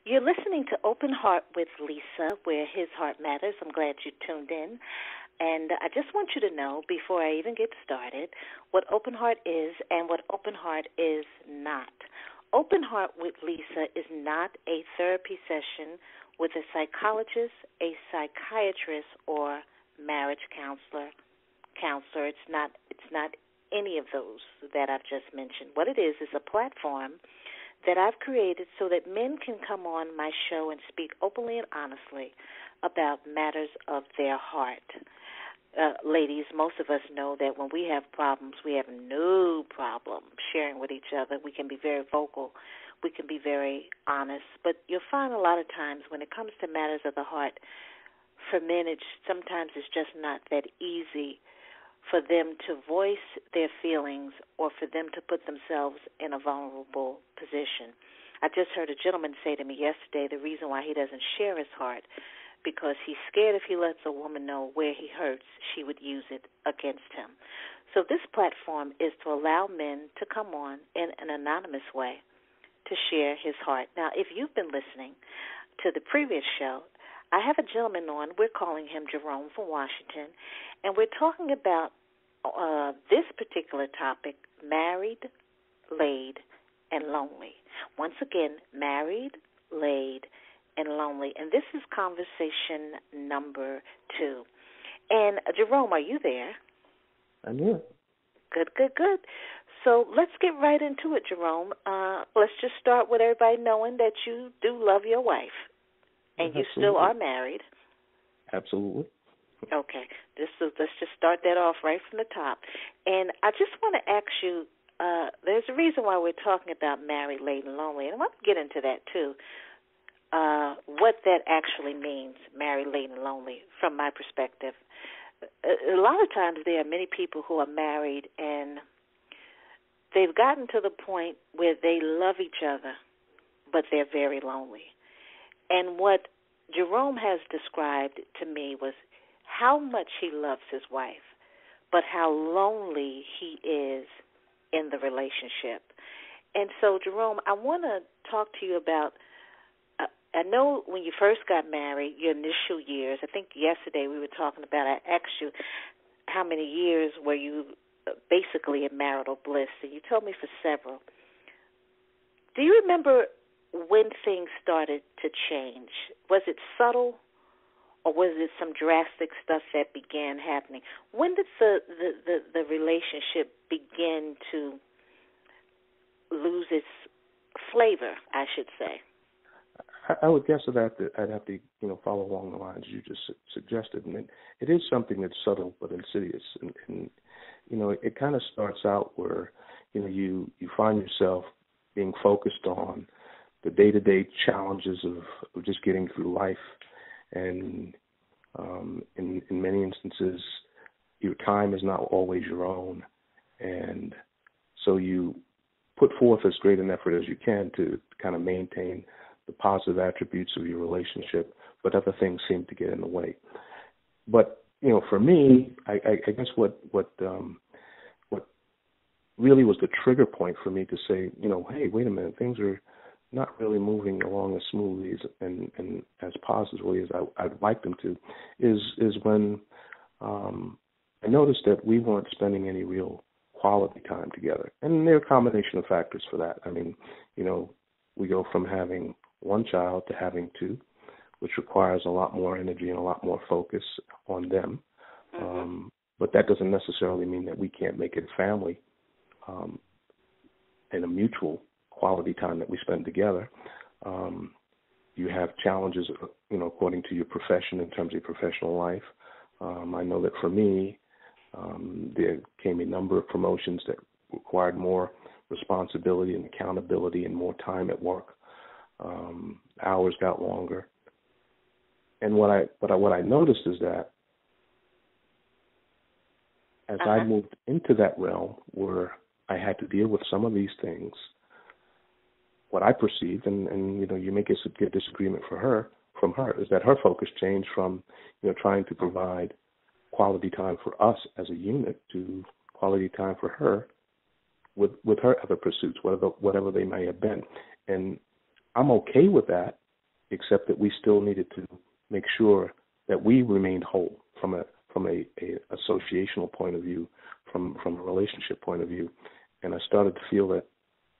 You're listening to Open Heart with Lisa, where his heart matters. I'm glad you tuned in. And I just want you to know, before I even get started, what Open Heart is and what Open Heart is not. Open Heart with Lisa is not a therapy session with a psychologist, a psychiatrist, or marriage counselor. It's not any of those that I've just mentioned. What it is a platform that I've created so that men can come on my show and speak openly and honestly about matters of their heart. Ladies, most of us know that when we have problems, we have no problem sharing with each other. We can be very vocal. We can be very honest. But you'll find a lot of times when it comes to matters of the heart, for men, sometimes it's just not that easy for them to voice their feelings or for them to put themselves in a vulnerable position. I just heard a gentleman say to me yesterday the reason why he doesn't share his heart because he's scared if he lets a woman know where he hurts, she would use it against him. So this platform is to allow men to come on in an anonymous way to share his heart. Now, if you've been listening to the previous show, I have a gentleman on. We're calling him Jerome from Washington, and we're talking about this particular topic, married, laid, and lonely. Once again, married, laid, and lonely. And this is conversation number 2. And Jerome, are you there? I'm here. Good. So let's get right into it, Jerome. Let's just start with everybody knowing that you do love your wife. And you still are married. Absolutely. Okay. Let's just start that off right from the top. And I just want to ask you, there's a reason why we're talking about married, late, and lonely. And I want to get into that, too, what that actually means, married, late, and lonely, from my perspective. A lot of times there are many people who are married and they've gotten to the point where they love each other, but they're very lonely. And what Jerome has described to me was how much he loves his wife, but how lonely he is in the relationship. And so, Jerome, I want to talk to you about, I know when you first got married, your initial years, I think yesterday we were talking about, I asked you how many years were you basically in marital bliss, and you told me for several. Do you remember when things started to change? Was it subtle, or was it some drastic stuff that began happening? When did the relationship begin to lose its flavor, I should say? I would guess that I'd have to follow along the lines you just suggested, and it is something that's subtle but insidious, and it kind of starts out where you find yourself being focused on the day-to-day challenges of just getting through life. And in many instances, your time is not always your own. And so you put forth as great an effort as you can to kind of maintain the positive attributes of your relationship, but other things seem to get in the way. But, for me, I guess what really was the trigger point for me to say, hey, wait a minute, things are not really moving along as smoothly and as positively as I'd like them to, is when I noticed that we weren't spending any real quality time together. And there are a combination of factors for that. I mean, we go from having one child to having 2, which requires a lot more energy and a lot more focus on them. Mm-hmm. But that doesn't necessarily mean that we can't make it family and a mutual quality time that we spend together. You have challenges, according to your profession in terms of your professional life. I know that for me, there came a number of promotions that required more responsibility and accountability and more time at work. Hours got longer. And what I noticed is that as I moved into that realm where I had to deal with some of these things, what I perceived, and you may get a disagreement from her, is that her focus changed from trying to provide quality time for us as a unit to quality time for her with her other pursuits, whatever they may have been. And I'm okay with that except that we still needed to make sure that we remained whole from a associational point of view, from a relationship point of view. And I started to feel that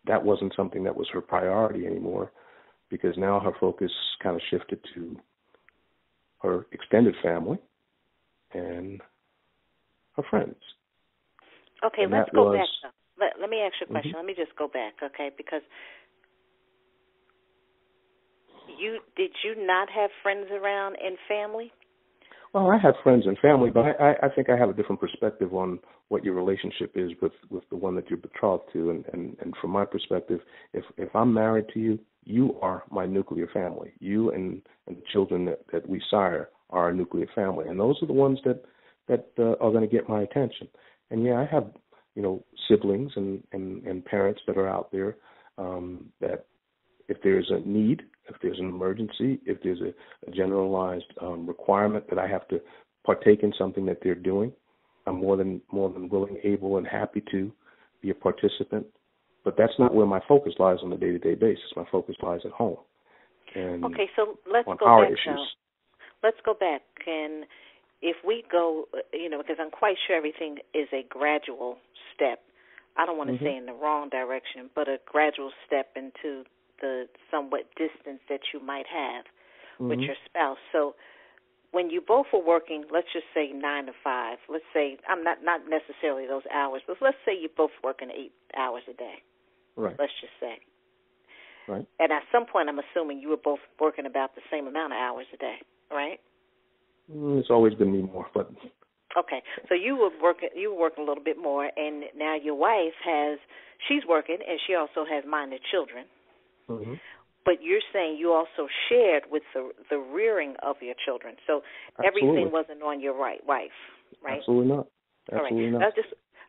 that wasn't something that was her priority anymore, because now her focus kind of shifted to her extended family and her friends. Okay, and let's go back, though. Let me ask you a question. Mm-hmm. Let me just go back, okay? Because did you not have friends around and family? Well, I had friends and family, but I think I have a different perspective on what your relationship is with the one that you're betrothed to. And from my perspective, if I'm married to you, you are my nuclear family. You and the children that we sire are our nuclear family. And those are the ones that are going to get my attention. And, yeah, I have, siblings and parents that are out there that if there's a need, if there's an emergency, if there's a generalized requirement that I have to partake in something that they're doing, I'm more than willing, able, and happy to be a participant. But that's not where my focus lies on a day-to-day basis. My focus lies at home. And okay, so let's on go our back issues. now. Let's go back, and if we go, because I'm quite sure everything is a gradual step. I don't want to say in the wrong direction, but a gradual step into the somewhat distance that you might have with your spouse. So when you both were working, let's just say 9 to 5. Let's say, I'm not necessarily those hours, but let's say you're both working 8 hours a day. Right. Let's just say. Right. And at some point, I'm assuming you were both working about the same amount of hours a day, right? It's always been me more, but okay. So you were working a little bit more, and now your wife she's working, and she also has minor children. Mm-hmm. But you're saying you also shared with the rearing of your children, so everything wasn't on your wife, right? Absolutely not. Absolutely not.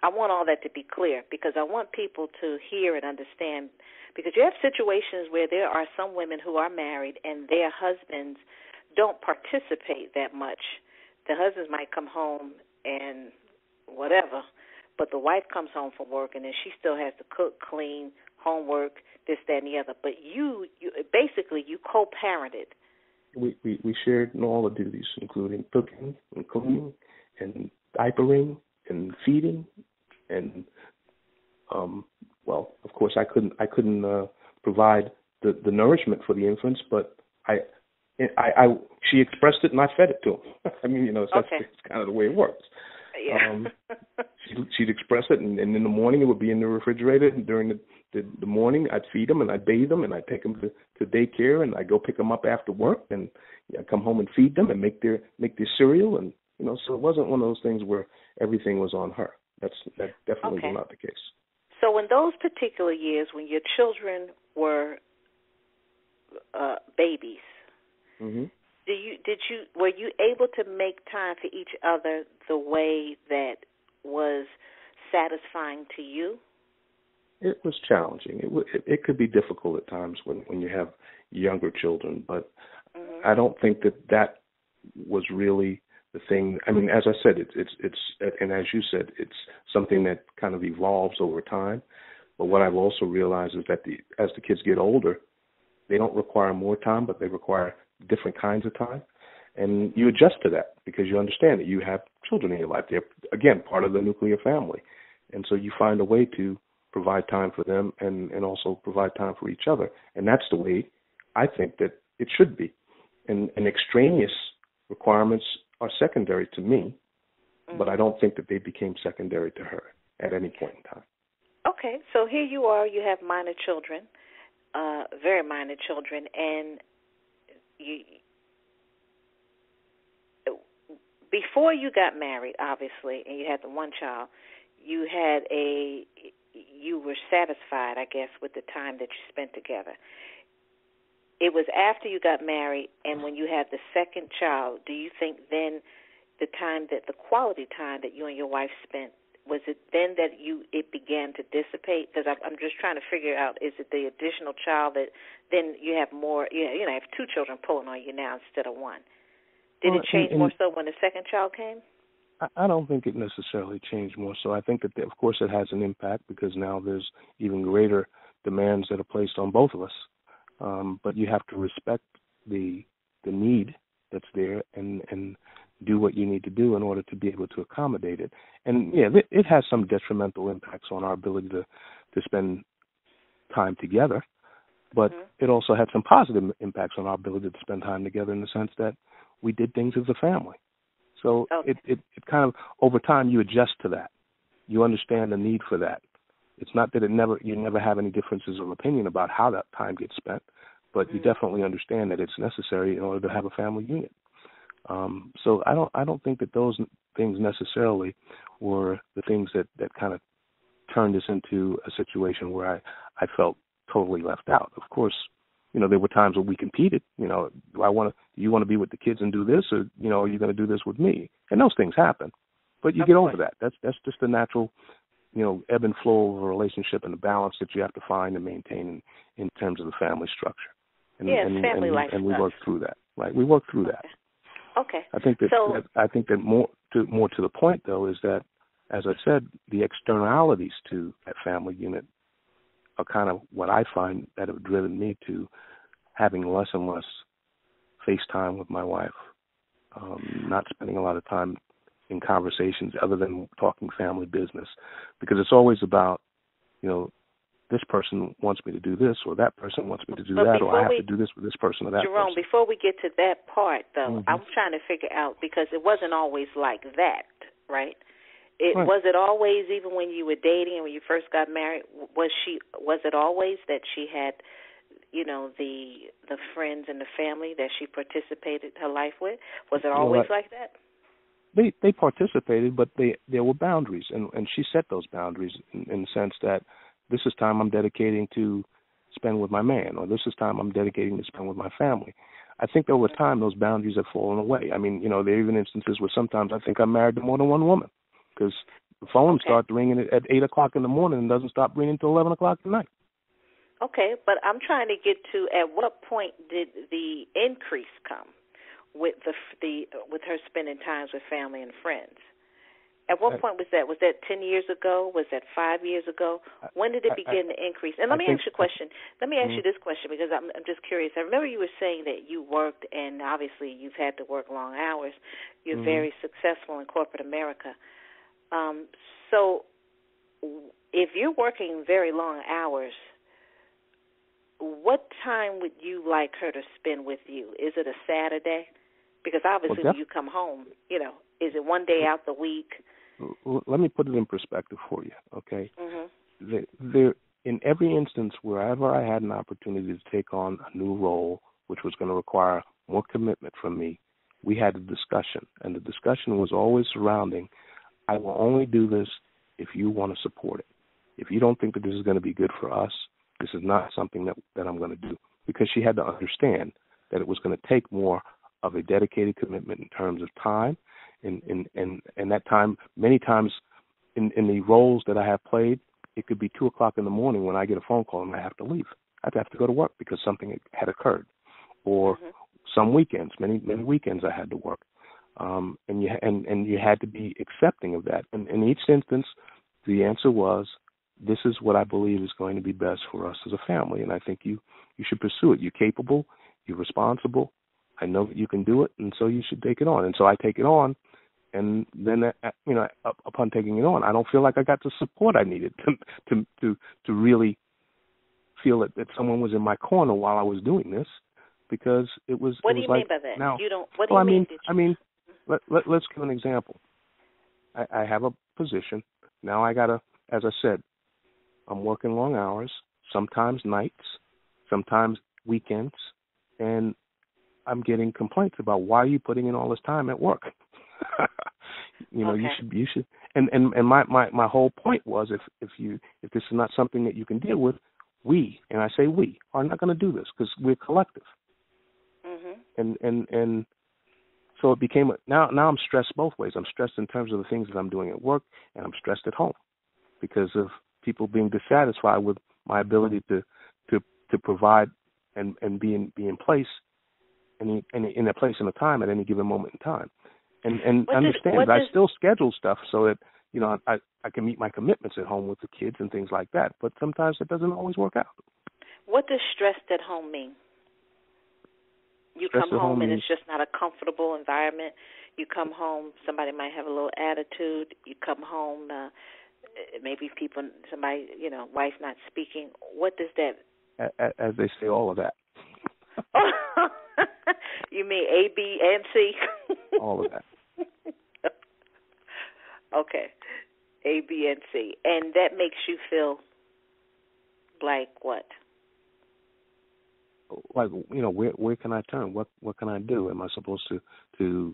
I want all that to be clear, because I want people to hear and understand, because you have situations where there are some women who are married and their husbands don't participate that much. The husbands might come home and whatever, but the wife comes home from work and then she still has to cook, clean, homework, this, that, and the other. But you basically co-parented. We shared in all the duties, including cooking and cleaning and diapering and feeding, and well, of course, I couldn't provide the nourishment for the infants, but she expressed it and I fed it to them. I mean, that's kind of the way it works. Yeah. She'd express it, and in the morning it would be in the refrigerator. And during the morning, I'd feed them and I'd bathe them and I'd take them to daycare, and I'd go pick them up after work, and I'd come home and feed them and make their cereal, and so it wasn't one of those things where everything was on her. That definitely was not the case. So in those particular years when your children were babies, were you able to make time for each other the way that was satisfying to you? It was challenging. It could be difficult at times when you have younger children, but I don't think that was really the thing. I mean, as I said, it's and as you said, it's something that kind of evolves over time. But what I've also realized is that as the kids get older, they don't require more time, but they require different kinds of time. And you adjust to that because you understand that you have children in your life. They're, again, part of the nuclear family. And so you find a way to provide time for them and also provide time for each other. And that's the way I think that it should be. And extraneous requirements are secondary to me, but I don't think that they became secondary to her at any point in time. Okay, so here you are, you have minor children, very minor children, and you, before you got married, obviously, and you had the one child, you were satisfied, I guess, with the time that you spent together. It was after you got married and when you had the second child, do you think then the quality time that you and your wife spent, was it then that it began to dissipate? Because I'm just trying to figure out, is it the additional child that then you have more, you have two children pulling on you now instead of one? Did it change more so when the second child came? I don't think it necessarily changed more so. I think that, of course, it has an impact because now there's even greater demands that are placed on both of us. But you have to respect the need that's there and do what you need to do in order to be able to accommodate it. And yeah, it has some detrimental impacts on our ability to spend time together, but it also had some positive impacts on our ability to spend time together in the sense that we did things as a family. So it kind of, over time, you adjust to that. You understand the need for that. It's not that you never have any differences of opinion about how that time gets spent, but you definitely understand that it's necessary in order to have a family unit. So I don't think that those things necessarily were the things that kind of turned us into a situation where I felt totally left out. Of course, there were times where we competed. Do you want to be with the kids and do this, or are you going to do this with me? And those things happen, but you get over that. That's just the natural, ebb and flow of a relationship and the balance that you have to find and maintain in terms of the family structure. And, family life. And we work through that. Right, we work through that. Okay. I think that more to the point though is that, as I said, the externalities to that family unit are kind of what I find that have driven me to having less and less face time with my wife, not spending a lot of time in conversations other than talking family business, because it's always about, this person wants me to do this, or that person wants me to do that, or I have to do this with this person or that Jerome, person. before we get to that part, though, I'm trying to figure out, because it wasn't always like that, right? Was it always, even when you were dating and when you first got married, was it always that she had, the friends and the family that she participated her life with? Was it always like that? They participated, but there were boundaries, and she set those boundaries in the sense that this is time I'm dedicating to spend with my man, or this is time I'm dedicating to spend with my family. I think over time those boundaries have fallen away. I mean, there are even instances where sometimes I think I'm married to more than one woman, because the phone starts ringing at 8 o'clock in the morning and doesn't stop ringing until 11 o'clock at night. Okay, but I'm trying to get to, at what point did the increase come with with her spending times with family and friends? At what point was that? Was that 10 years ago? Was that 5 years ago? When did it begin to increase? And let me ask you a question. Let me ask you this question, because I'm just curious. I remember you were saying that you worked, and obviously you've had to work long hours. You're very successful in corporate America. So if you're working very long hours, what time would you like her to spend with you? Is it a Saturday? Because obviously when you come home, is it one day out the week? Let me put it in perspective for you, okay? There, in every instance, wherever I had an opportunity to take on a new role, which was going to require more commitment from me, we had a discussion. And the discussion was always surrounding, I will only do this if you want to support it. If you don't think that this is going to be good for us, this is not something that I'm going to do. Because she had to understand that it was going to take more of a dedicated commitment in terms of time, and that time, many times in the roles that I have played, it could be 2 o'clock in the morning when I get a phone call and I have to leave. I have to go to work because something had occurred. Or some weekends, many weekends I had to work. And you had to be accepting of that. And in each instance, the answer was, this is what I believe is going to be best for us as a family, and I think you should pursue it. You're capable, you're responsible. I know that you can do it, and so you should take it on. And so I take it on, and then upon taking it on, I don't feel like I got the support I needed to really feel that someone was in my corner while I was doing this, because it was. What do you mean by that? You don't. What do you mean? I mean, let's give an example. I have a position now. I gotta, as I said, I'm working long hours, sometimes nights, sometimes weekends, and I'm getting complaints about, why are you putting in all this time at work? You should. And my whole point was, if this is not something that you can deal with, we, and I say we, are not going to do this, because we're collective. And so it became now I'm stressed both ways. I'm stressed in terms of the things that I'm doing at work, and I'm stressed at home because of people being dissatisfied with my ability to provide and be in place and in a place and a time at any given moment in time. And understand that I still schedule stuff so that I can meet my commitments at home with the kids and things like that. But sometimes it doesn't always work out. What does stressed at home mean? You Stress come at home home and means it's just not a comfortable environment. You come home, somebody might have a little attitude. You come home, maybe somebody, wife not speaking. What does that? as they say, all of that. You mean A, B, and C? All of that. Okay, A, B, and C, and that makes you feel like what? Like, where can I turn? What can I do? Am I supposed to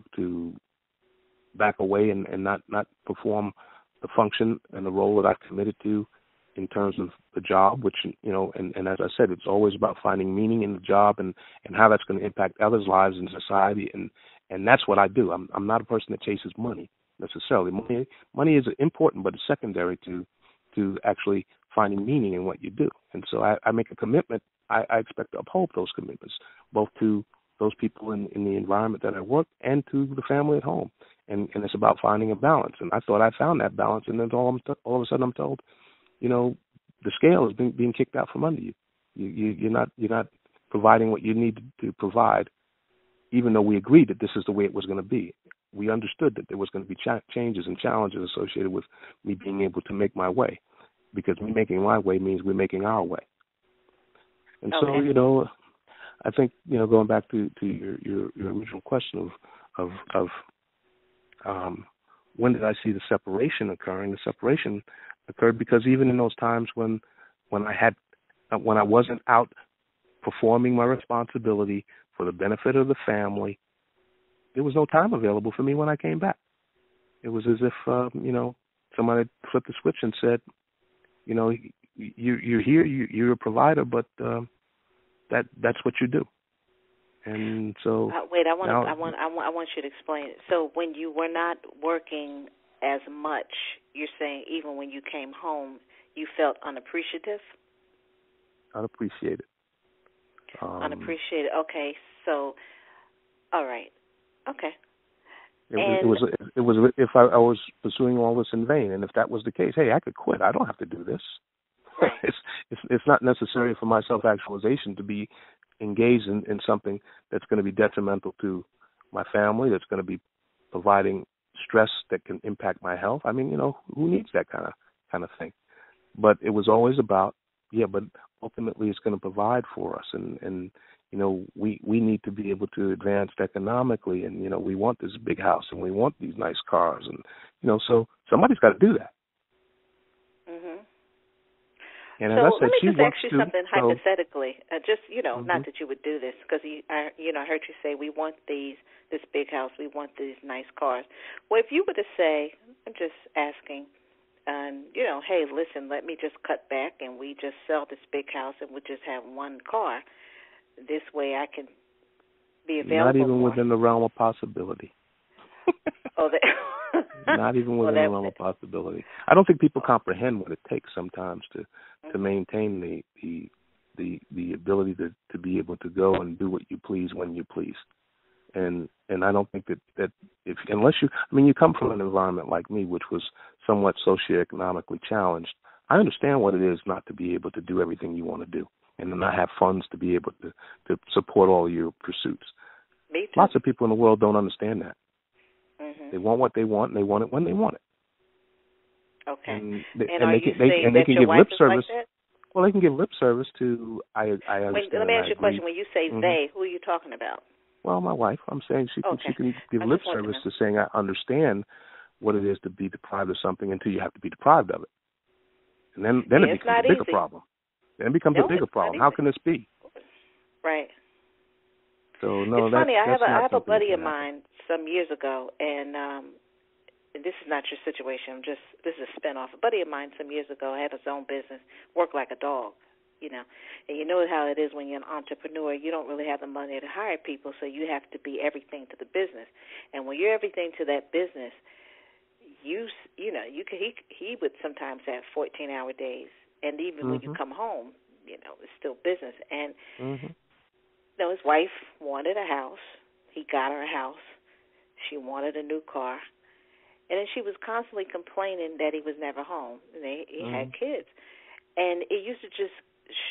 back away and not perform the function and the role that I've committed to in terms of the job, which, and as I said, it's always about finding meaning in the job and how that's going to impact others' lives in society, and that's what I do. I'm not a person that chases money necessarily. Money is important, but it's secondary to actually finding meaning in what you do. And so I make a commitment. I expect to uphold those commitments, both to those people in the environment that I work and to the family at home. And it's about finding a balance. And I thought I found that balance, and then all of a sudden I'm told, the scale is being kicked out from under you. You're not providing what you need to provide, even though we agreed that this is the way it was going to be. We understood that there was going to be changes and challenges associated with me being able to make my way, because me making my way means we're making our way. And okay. So, I think, going back to your original question of when did I see the separation occurring? The separation occurred because even in those times when I wasn't out performing my responsibility for the benefit of the family, there was no time available for me when I came back. It was as if somebody flipped the switch and said, you're here, you're a provider, but that's what you do. And so wait, I want you to explain it. So when you were not working as much, you're saying even when you came home, you felt unappreciative? Unappreciated. Unappreciated. Okay. So, all right. Okay. It was if I was pursuing all this in vain, and if that was the case, hey, I could quit. I don't have to do this. Right. It's not necessary for my self-actualization to be engaged in something that's going to be detrimental to my family, that's going to be providing stress that can impact my health. I mean, who needs that kind of thing? But it was always about, but ultimately it's going to provide for us, and we need to be able to advance economically, and we want this big house and we want these nice cars, and so somebody's got to do that. Mhm. And so as I said, let me she just wants ask you to, something hypothetically. Mm-hmm. Not that you would do this, because I heard you say we want this big house, we want these nice cars. Well, if you were to say, I'm just asking, hey, listen, let me just cut back and we just sell this big house and we just have one car. This way, I can be available. Not even more. Within the realm of possibility. Not even within the realm of possibility. I don't think people comprehend what it takes sometimes to maintain the ability to be able to go and do what you please when you please. And I don't think that unless you come from an environment like me, which was somewhat socioeconomically challenged, I understand what it is not to be able to do everything you want to do and to not have funds to be able to support all your pursuits. Me too. Lots of people in the world don't understand that. Mm-hmm. They want what they want, and they want it when they want it. Okay. And are they you can, saying they that can your give wife lip is service. like that? Well, they can give lip service to I understand. Let me ask you a question. When you say mm-hmm. they, who are you talking about? Well, my wife. I'm saying she can give lip service to saying I understand what it is to be deprived of something until you have to be deprived of it, and then it becomes a bigger problem. Then it becomes a bigger problem. How can this be? Right. So no, it's funny. I have a buddy of happen. mine some years ago, and this is not your situation. This is a spinoff. A buddy of mine some years ago had his own business, worked like a dog, and you know how it is when you're an entrepreneur. You don't really have the money to hire people, so you have to be everything to the business. And when you're everything to that business, he would sometimes have 14-hour days, and even when you come home, it's still business. And his wife wanted a house. He got her a house. She wanted a new car. And then she was constantly complaining that he was never home. And he had kids. And it used to just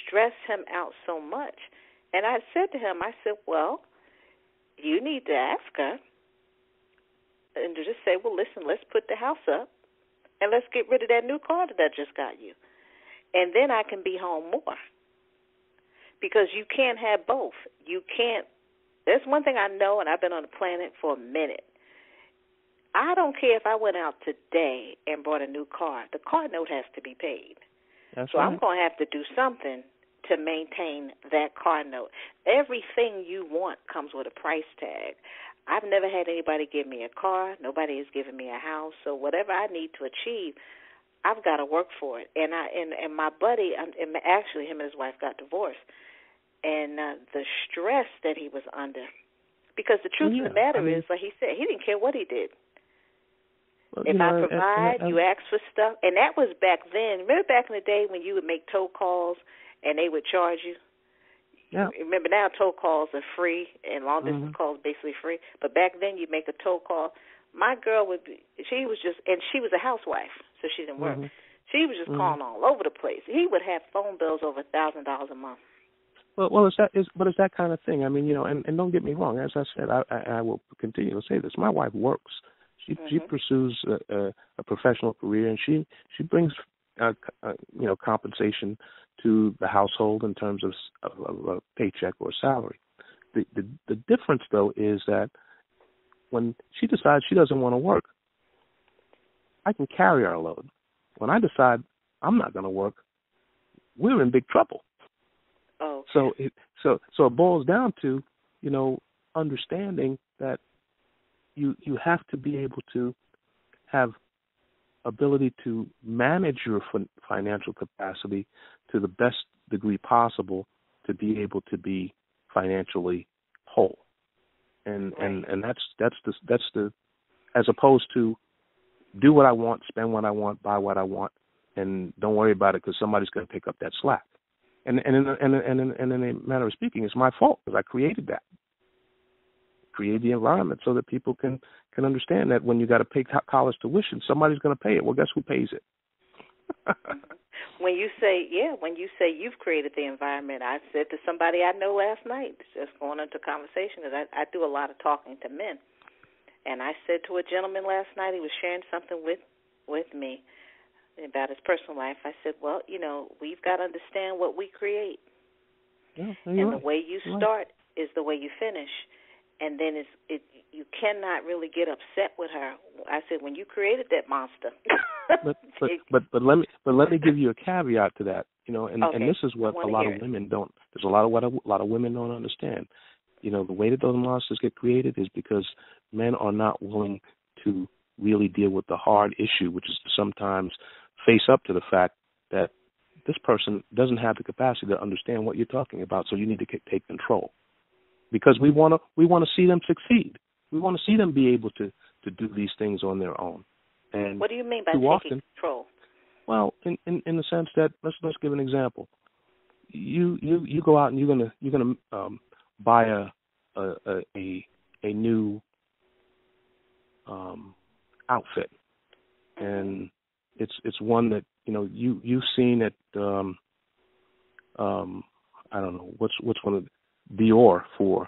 stress him out so much. And I said to him, well, you need to ask her and to just say, well, listen, let's put the house up and let's get rid of that new car that I just got you. And then I can be home more. Because you can't have both. You can't. There's one thing I know, and I've been on the planet for a minute. I don't care if I went out today and bought a new car. The car note has to be paid. That's so right. I'm going to have to do something to maintain that car note. Everything you want comes with a price tag. I've never had anybody give me a car. Nobody has given me a house. So whatever I need to achieve, I've got to work for it. And my buddy, and actually him and his wife got divorced. And the stress that he was under. Because the truth of the matter is, like he said, he didn't care what he did. Well, if I provide, you ask for stuff. And that was back then. Remember back in the day when you would make toll calls and they would charge you? Yeah. Remember now toll calls are free and long distance calls basically free. But back then you'd make a toll call. My girl she was a housewife, so she didn't work. She was just calling all over the place. He would have phone bills over $1,000 a month. Well, it's that kind of thing. I mean, and don't get me wrong. As I said, I will continue to say this. My wife works. She pursues a professional career, and she brings compensation to the household in terms of a paycheck or salary. The difference though is that when she decides she doesn't want to work, I can carry our load. When I decide I'm not going to work, we're in big trouble. Oh. So it boils down to, understanding that you have to be able to have ability to manage your financial capacity to the best degree possible to be able to be financially whole. And that's the as opposed to do what I want, spend what I want, buy what I want, and don't worry about it because somebody's going to pick up that slack. And in a matter of speaking, it's my fault because I created that. Create the environment so that people can understand that when you got to pay college tuition, somebody's going to pay it. Well, guess who pays it? When you say you've created the environment, I said to somebody I know last night, just going into conversation, because I do a lot of talking to men, and I said to a gentleman last night, he was sharing something with me about his personal life. I said, well, we've got to understand what we create. Yeah, and the way you start is the way you finish. And then you cannot really get upset with her. I said, when you created that monster. but let me give you a caveat to that. And this is what a lot of women don't. There's a lot of women don't understand. The way that those monsters get created is because men are not willing to really deal with the hard issue, which is to sometimes face up to the fact that this person doesn't have the capacity to understand what you're talking about, so you need to take control. Because we want to see them succeed. We want to see them be able to do these things on their own. And what do you mean by taking control? Well, in the sense that let's give an example. You go out and you're gonna buy a new outfit, and it's one that you've seen at I don't know what's one of Dior for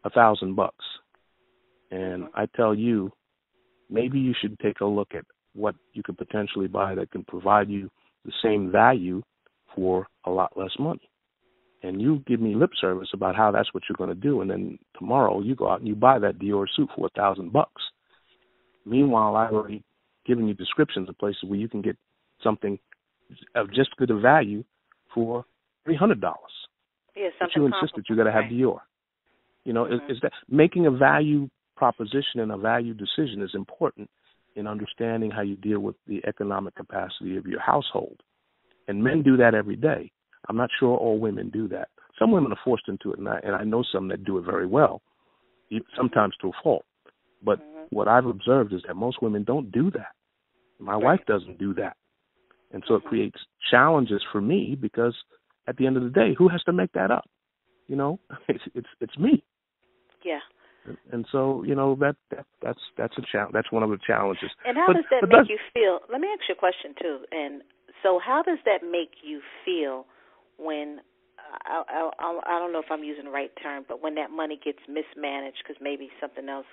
$1,000, and I tell you, maybe you should take a look at what you could potentially buy that can provide you the same value for a lot less money. And you give me lip service about how that's what you're going to do, and then tomorrow you go out and you buy that Dior suit for $1,000. Meanwhile, I've already given you descriptions of places where you can get something of just good a value for $300. Yeah, but you insist that you got to have Dior. Is that making a value proposition and a value decision is important in understanding how you deal with the economic capacity of your household. And men do that every day. I'm not sure all women do that. Some women are forced into it, and I know some that do it very well, sometimes to a fault. But what I've observed is that most women don't do that. My wife doesn't do that. And so it creates challenges for me because at the end of the day, who has to make that up? It's me. Yeah. And so, that's a challenge. That's one of the challenges. And how does that make you feel? Let me ask you a question too. And so, how does that make you feel when I don't know if I'm using the right term, but when that money gets mismanaged because maybe something else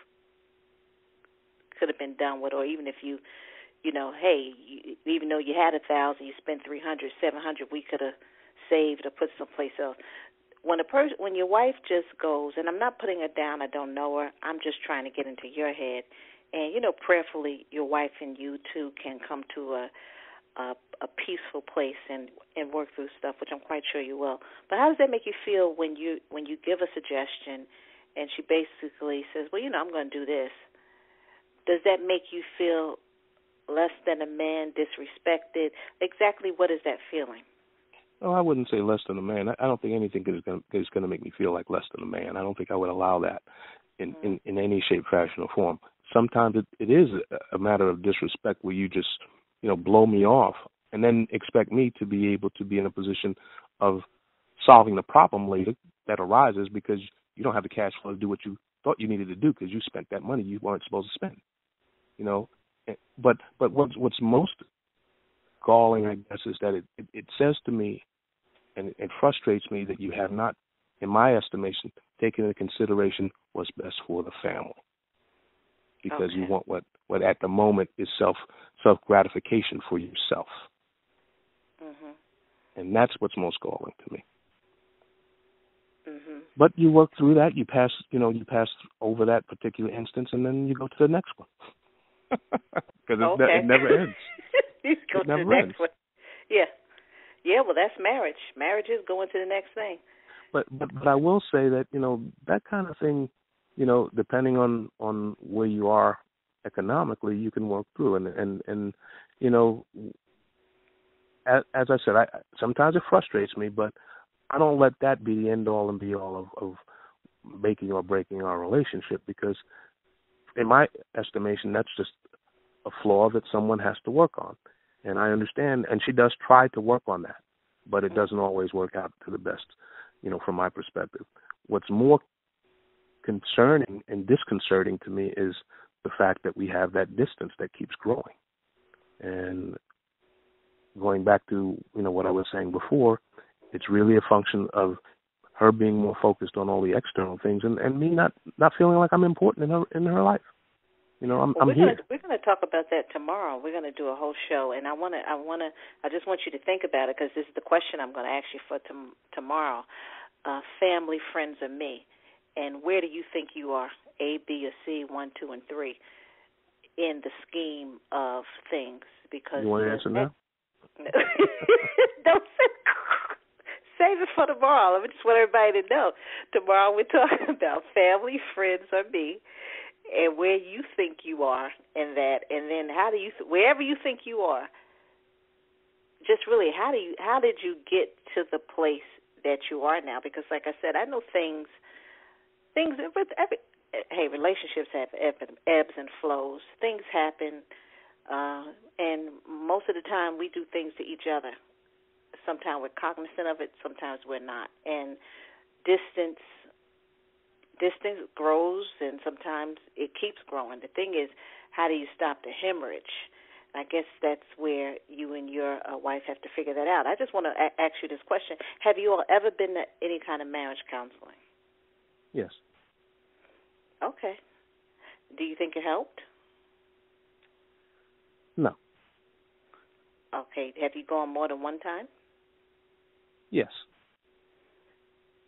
could have been done with, or even if hey, even though you had 1,000, you spent 300, 700, we could have saved or put someplace else. When your wife just goes, and I'm not putting her down, I don't know her, I'm just trying to get into your head, and prayerfully, your wife and you too can come to a peaceful place and work through stuff, which I'm quite sure you will. But how does that make you feel when you give a suggestion, and she basically says, well, I'm going to do this? Does that make you feel less than a man, disrespected? Exactly what is that feeling? Oh, I wouldn't say less than a man. I don't think anything is going to make me feel like less than a man. I don't think I would allow that in any shape, fashion, or form. Sometimes it is a matter of disrespect where you just, blow me off and then expect me to be able to be in a position of solving the problem later that arises because you don't have the cash flow to do what you thought you needed to do because you spent that money you weren't supposed to spend. But what's most galling, I guess, is that it says to me, and it frustrates me that you have not, in my estimation, taken into consideration what's best for the family, because you want what at the moment is self gratification for yourself, and that's what's most galling to me. But you work through that, you pass over that particular instance, and then you go to the next one. Because it never ends. You go it to never the next ends. one. Yeah. Well, that's marriage. Marriage is going to the next thing. But I will say that that kind of thing, depending on where you are economically, you can work through. And as I said, sometimes it frustrates me, but I don't let that be the end all and be all of making or breaking our relationship, because in my estimation, that's just a flaw that someone has to work on. And I understand, and she does try to work on that, but it doesn't always work out to the best, from my perspective. What's more concerning and disconcerting to me is the fact that we have that distance that keeps growing. And going back to, what I was saying before, it's really a function of her being more focused on all the external things and me not feeling like I'm important in her life. I'm here. We're going to talk about that tomorrow. We're going to do a whole show, and I just want you to think about it, because this is the question I'm going to ask you for tomorrow. Family, friends, or me, and where do you think you are? A, B, or C? 1, 2, and 3 in the scheme of things? Because you want to answer now? Don't save it for tomorrow. I just want everybody to know. Tomorrow we're talking about family, friends, or me, and where you think you are in that, and then wherever you think you are, just really how did you get to the place that you are now? Because like I said, I know things relationships have ebbs and flows. Things happen, and most of the time we do things to each other. Sometimes we're cognizant of it, sometimes we're not. And distance grows, and sometimes it keeps growing. The thing is, how do you stop the hemorrhage? I guess that's where you and your wife have to figure that out. I just want to ask you this question. Have you all ever been to any kind of marriage counseling? Yes. Okay. Do you think it helped? No. Okay. Have you gone more than one time? Yes.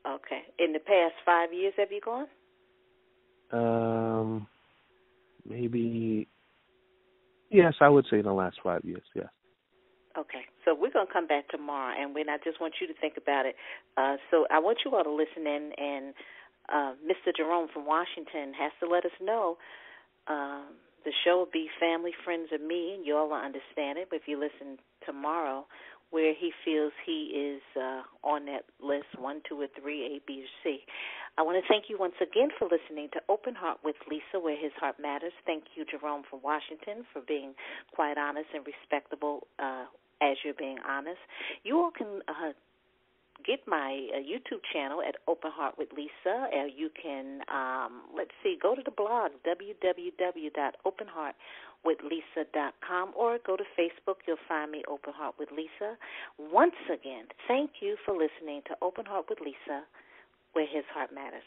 Okay. In the past 5 years, have you gone? Maybe. Yes, I would say in the last 5 years. Yes. Okay. So we're going to come back tomorrow, and I just want you to think about it. So I want you all to listen in, and Mr. Jerome from Washington has to let us know. The show will be Family, Friends, and Me, and you all will understand it. But if you listen tomorrow, where he feels he is on that list, 1, 2, or 3, A, B, or C. I want to thank you once again for listening to Open Heart with Lisa, where his heart matters. Thank you, Jerome from Washington, for being quite honest and respectable as you're being honest. You all can get my YouTube channel at Open Heart with Lisa. You can, go to the blog, www.openheartwithlisa.com, or go to Facebook. You'll find me, Open Heart with Lisa. Once again, thank you for listening to Open Heart with Lisa, where his heart matters.